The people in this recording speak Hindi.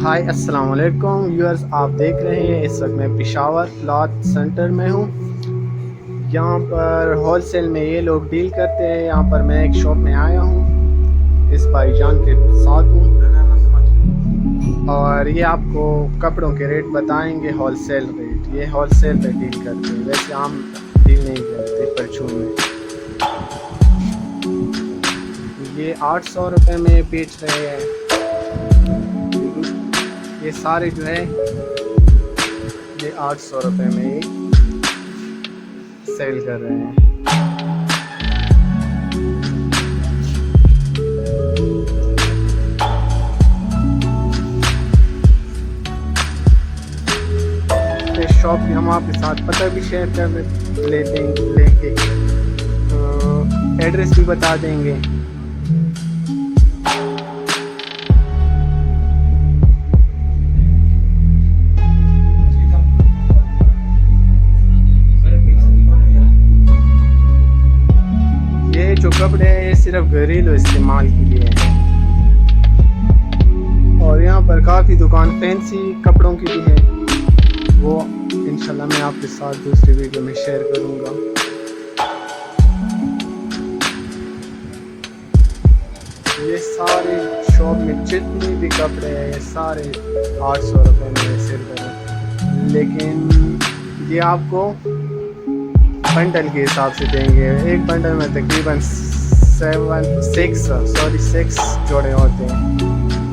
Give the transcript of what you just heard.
हाय अस्सलाम वालेकुम व्यूअर्स, आप देख रहे हैं इस वक्त मैं पेशावर क्लॉथ सेंटर में हूँ। यहाँ पर होलसेल में ये लोग डील करते हैं। यहाँ पर मैं एक शॉप में आया हूँ, इस भाईजान के साथ हूँ और ये आपको कपड़ों के रेट बताएंगे, होलसेल रेट। ये होलसेल पे डील करते हैं, वैसे आम डील नहीं करते परचून में। ये 800 रुपये में बेच रहे हैं। ये सारे जो है ये 800 रुपये में ही सेल कर रहे हैं। इस शॉप की हम आपके साथ पता भी शेयर कर लेते लेंगे, एड्रेस भी बता देंगे। जो कपड़े हैं ये सिर्फ घरेलू इस्तेमाल के लिए हैं और यहाँ पर काफ़ी दुकान फैंसी कपड़ों की भी है, वो इंशाल्लाह मैं आपके साथ दूसरी वीडियो में शेयर करूँगा। ये सारे शॉप में जितने भी कपड़े हैं ये सारे 800 रुपये में सेल करें, लेकिन ये आपको बंडल के हिसाब से देंगे। एक बंडल में तकरीबन 6 जोड़े होते हैं।